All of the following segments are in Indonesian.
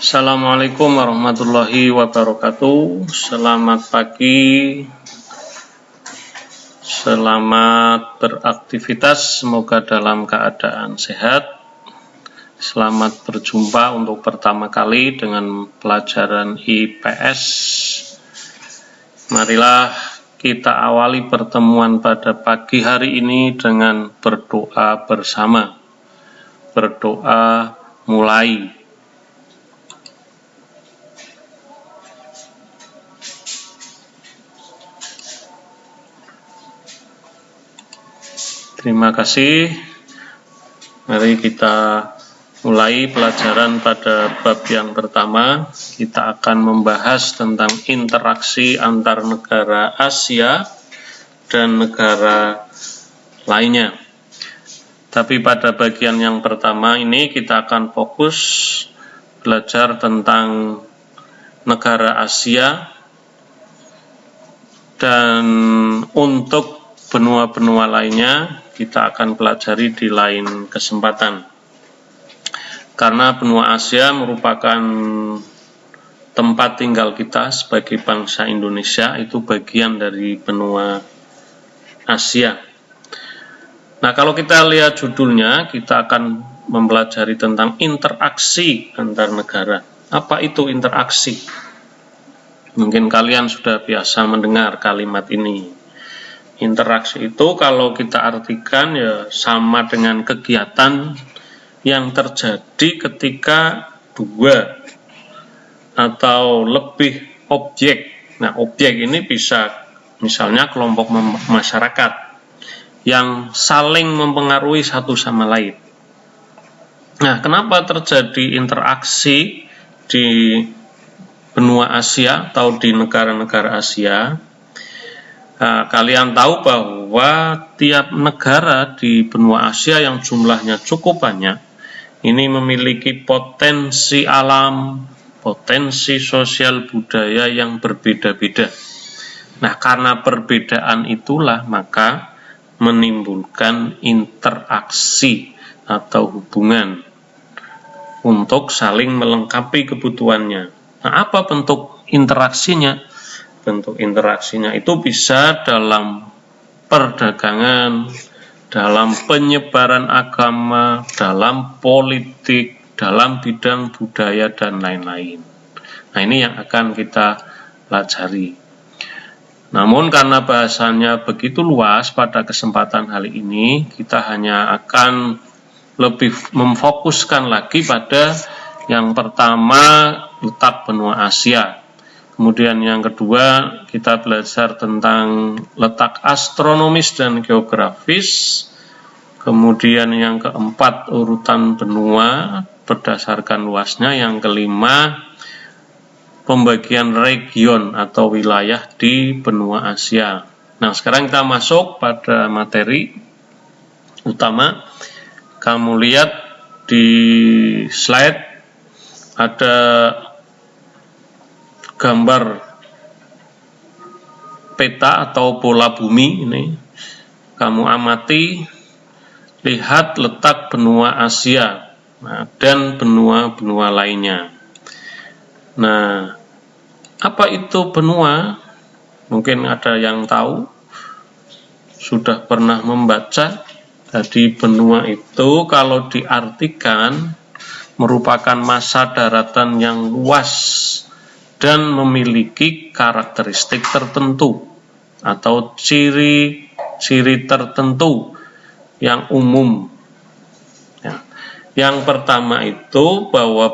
Assalamualaikum warahmatullahi wabarakatuh. Selamat pagi, selamat beraktivitas, semoga dalam keadaan sehat. Selamat berjumpa untuk pertama kali dengan pelajaran IPS. Marilah kita awali pertemuan pada pagi hari ini dengan berdoa bersama. Berdoa mulai. Terima kasih. Mari kita mulai pelajaran pada bab yang pertama. Kita akan membahas tentang interaksi antar negara Asia dan negara lainnya. Tapi pada bagian yang pertama ini kita akan fokus belajar tentang negara Asia, dan untuk benua-benua lainnya kita akan pelajari di lain kesempatan. Karena benua Asia merupakan tempat tinggal kita sebagai bangsa Indonesia, itu bagian dari benua Asia. Nah, kalau kita lihat judulnya, kita akan mempelajari tentang interaksi antar negara. Apa itu interaksi? Mungkin kalian sudah biasa mendengar kalimat ini. Interaksi itu kalau kita artikan ya sama dengan kegiatan yang terjadi ketika dua atau lebih objek. Nah, objek ini bisa misalnya kelompok masyarakat yang saling mempengaruhi satu sama lain. Nah, kenapa terjadi interaksi di benua Asia atau di negara-negara Asia? Nah, kalian tahu bahwa tiap negara di benua Asia yang jumlahnya cukup banyak, ini memiliki potensi alam, potensi sosial budaya yang berbeda-beda. Nah, karena perbedaan itulah maka menimbulkan interaksi atau hubungan untuk saling melengkapi kebutuhannya. Nah, apa bentuk interaksinya? Bentuk interaksinya itu bisa dalam perdagangan, dalam penyebaran agama, dalam politik, dalam bidang budaya, dan lain-lain. Nah, ini yang akan kita pelajari. Namun karena bahasanya begitu luas, pada kesempatan kali ini kita hanya akan lebih memfokuskan lagi pada yang pertama, letak benua Asia. Kemudian yang kedua, kita belajar tentang letak astronomis dan geografis. Kemudian yang keempat, urutan benua berdasarkan luasnya. Yang kelima, pembagian region atau wilayah di benua Asia. Nah, sekarang kita masuk pada materi utama. Kamu lihat di slide ada gambar peta atau bola bumi ini. Kamu amati, lihat letak benua Asia dan benua-benua lainnya. Nah, apa itu benua? Mungkin ada yang tahu, sudah pernah membaca. Jadi benua itu kalau diartikan merupakan massa daratan yang luas dan memiliki karakteristik tertentu atau ciri-ciri tertentu yang umum. Ya. Yang pertama itu bahwa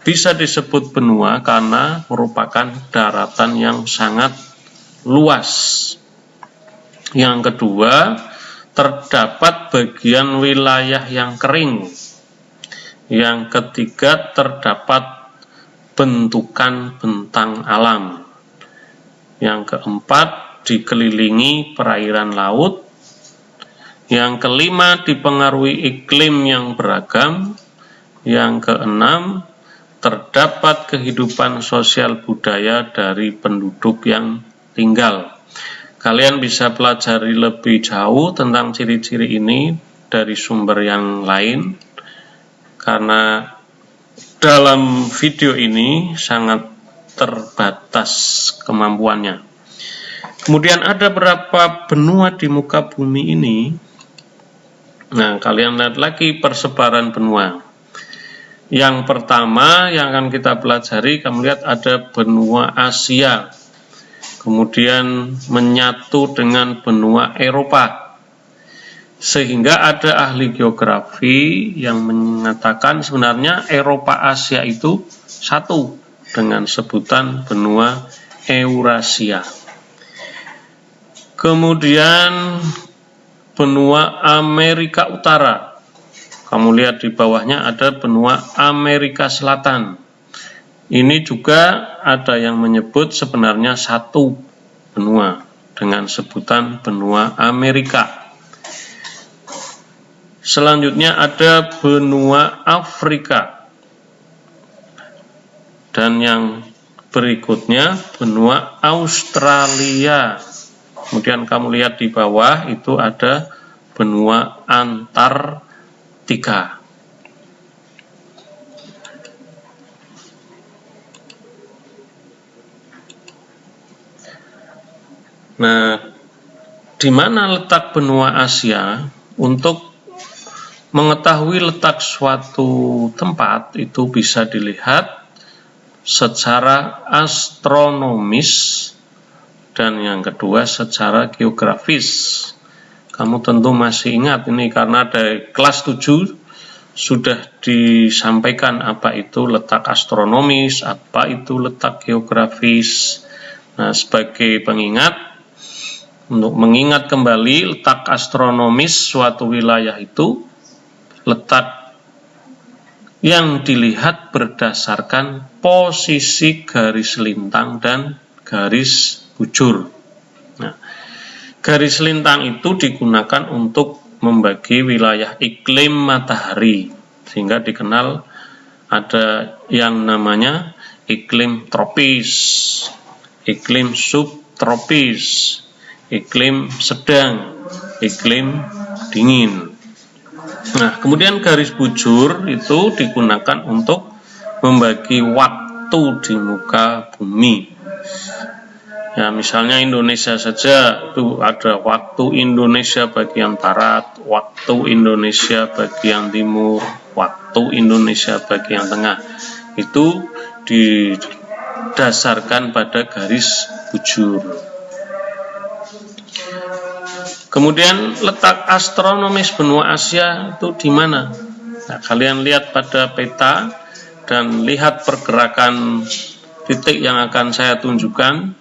bisa disebut benua karena merupakan daratan yang sangat luas. Yang kedua, terdapat bagian wilayah yang kering. Yang ketiga, terdapat bentukan bentang alam. Yang keempat, dikelilingi perairan laut. Yang kelima, dipengaruhi iklim yang beragam. Yang keenam, terdapat kehidupan sosial budaya dari penduduk yang tinggal. Kalian bisa pelajari lebih jauh tentang ciri-ciri ini dari sumber yang lain, karena dalam video ini sangat terbatas kemampuannya. Kemudian ada berapa benua di muka bumi ini? Nah, kalian lihat lagi persebaran benua. Yang pertama yang akan kita pelajari, kamu lihat ada benua Asia, kemudian menyatu dengan benua Eropa. Sehingga ada ahli geografi yang mengatakan sebenarnya Eropa Asia itu satu dengan sebutan benua Eurasia. Kemudian benua Amerika Utara. Kamu lihat di bawahnya ada benua Amerika Selatan. Ini juga ada yang menyebut sebenarnya satu benua dengan sebutan benua Amerika. Selanjutnya ada benua Afrika. Dan yang berikutnya benua Australia. Kemudian kamu lihat di bawah itu ada benua Antartika. Nah, di mana letak benua Asia? Untuk mengetahui letak suatu tempat itu bisa dilihat secara astronomis dan yang kedua secara geografis. Kamu tentu masih ingat ini karena dari kelas 7 sudah disampaikan apa itu letak astronomis, apa itu letak geografis. Nah, sebagai pengingat, untuk mengingat kembali letak astronomis suatu wilayah itu letak yang dilihat berdasarkan posisi garis lintang dan garis bujur. Nah, garis lintang itu digunakan untuk membagi wilayah iklim matahari, sehingga dikenal ada yang namanya iklim tropis, iklim subtropis, iklim sedang, iklim dingin. Nah, kemudian garis bujur itu digunakan untuk membagi waktu di muka bumi. Ya, misalnya Indonesia saja itu ada waktu Indonesia bagian barat, waktu Indonesia bagian timur, waktu Indonesia bagian tengah. Itu didasarkan pada garis bujur. Kemudian letak astronomis benua Asia itu di mana? Nah, kalian lihat pada peta dan lihat pergerakan titik yang akan saya tunjukkan.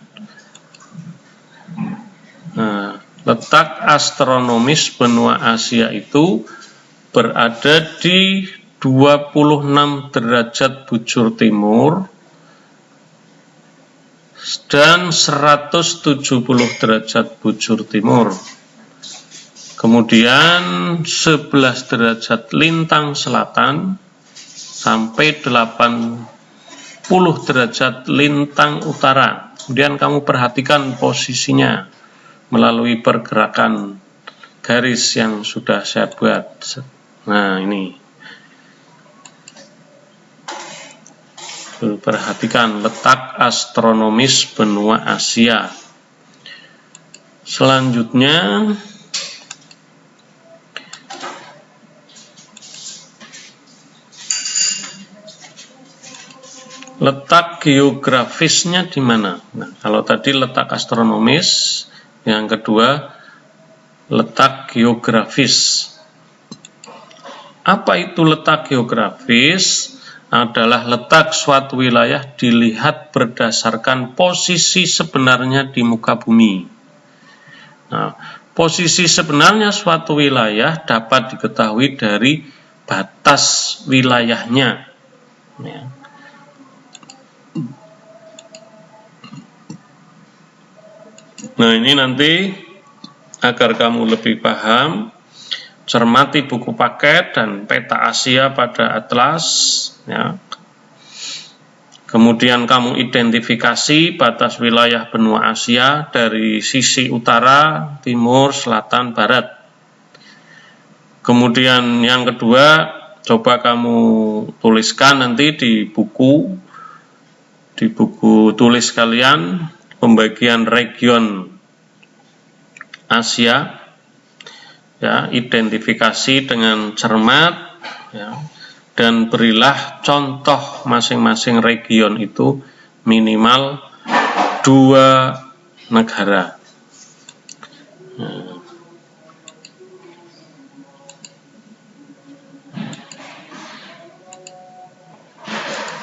Nah, letak astronomis benua Asia itu berada di 26 derajat bujur timur dan 170 derajat bujur timur. Kemudian 11 derajat lintang selatan sampai 80 derajat lintang utara. Kemudian kamu perhatikan posisinya melalui pergerakan garis yang sudah saya buat. Nah, ini. Perhatikan letak astronomis benua Asia. Selanjutnya letak geografisnya di mana? Nah, kalau tadi letak astronomis, yang kedua letak geografis. Apa itu letak geografis? Adalah letak suatu wilayah dilihat berdasarkan posisi sebenarnya di muka bumi. Nah, posisi sebenarnya suatu wilayah dapat diketahui dari batas wilayahnya. Ya. Nah, ini nanti agar kamu lebih paham, cermati buku paket dan peta Asia pada atlas, ya. Kemudian kamu identifikasi batas wilayah benua Asia dari sisi utara, timur, selatan, barat. Kemudian yang kedua, Coba kamu tuliskan nanti di buku tulis kalian pembagian region Asia, ya, identifikasi dengan cermat, ya, dan berilah contoh masing-masing region itu minimal 2 negara.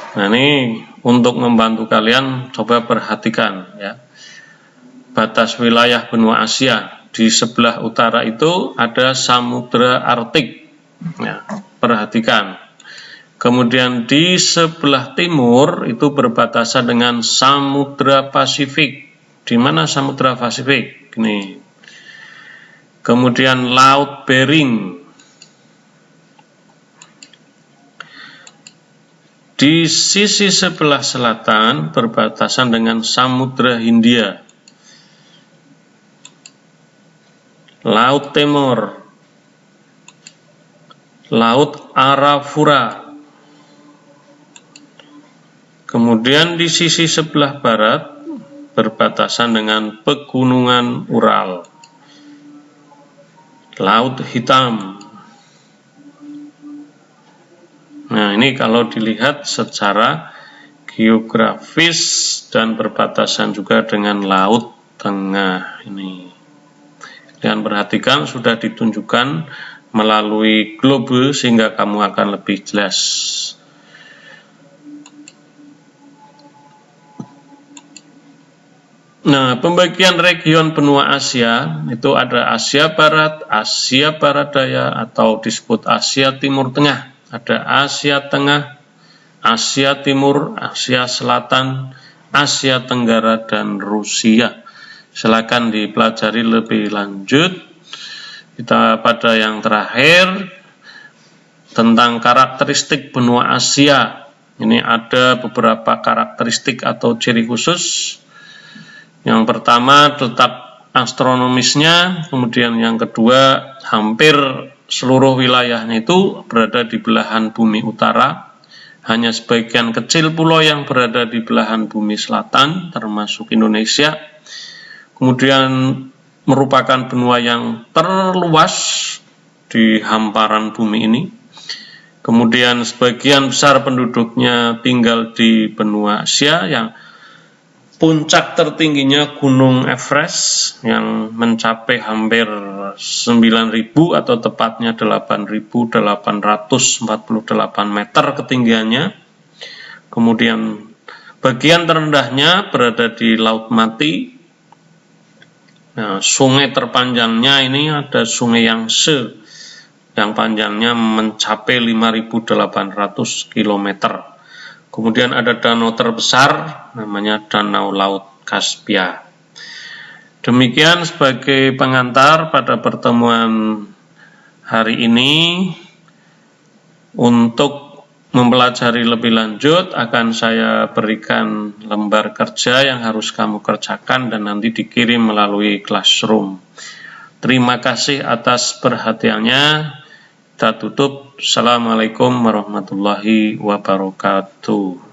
Nah, ini untuk membantu kalian, coba perhatikan, ya, batas wilayah benua Asia. Di sebelah utara itu ada Samudra Arktik, ya, perhatikan. Kemudian di sebelah timur itu berbatasan dengan Samudra Pasifik. Di mana Samudra Pasifik? Ini. Kemudian Laut Bering. Di sisi sebelah selatan berbatasan dengan Samudra Hindia. Laut Timur. Laut Arafura. Kemudian di sisi sebelah barat berbatasan dengan Pegunungan Ural. Laut Hitam. Nah, ini kalau dilihat secara geografis dan berbatasan juga dengan Laut Tengah ini. Dan perhatikan sudah ditunjukkan melalui globe sehingga kamu akan lebih jelas. Nah, pembagian region benua Asia itu ada Asia Barat, Asia Barat Daya atau disebut Asia Timur Tengah. Ada Asia Tengah, Asia Timur, Asia Selatan, Asia Tenggara, dan Rusia. Silakan dipelajari lebih lanjut. Kita pada yang terakhir tentang karakteristik benua Asia. Ini ada beberapa karakteristik atau ciri khusus. Yang pertama letak astronomisnya, kemudian yang kedua hampir seluruh wilayahnya itu berada di belahan bumi utara. Hanya sebagian kecil pulau yang berada di belahan bumi selatan, termasuk Indonesia. Kemudian merupakan benua yang terluas di hamparan bumi ini. Kemudian sebagian besar penduduknya tinggal di benua Asia, yang puncak tertingginya Gunung Everest yang mencapai hampir 9.000 atau tepatnya 8.848 meter ketinggiannya. Kemudian bagian terendahnya berada di Laut Mati. Nah, sungai terpanjangnya ini ada Sungai Yangtze yang panjangnya mencapai 5.800 km. Kemudian ada danau terbesar namanya Danau Laut Kaspia. Demikian sebagai pengantar pada pertemuan hari ini. Untuk mempelajari lebih lanjut akan saya berikan lembar kerja yang harus kamu kerjakan dan nanti dikirim melalui Classroom. Terima kasih atas perhatiannya. Kita tutup. Assalamualaikum warahmatullahi wabarakatuh.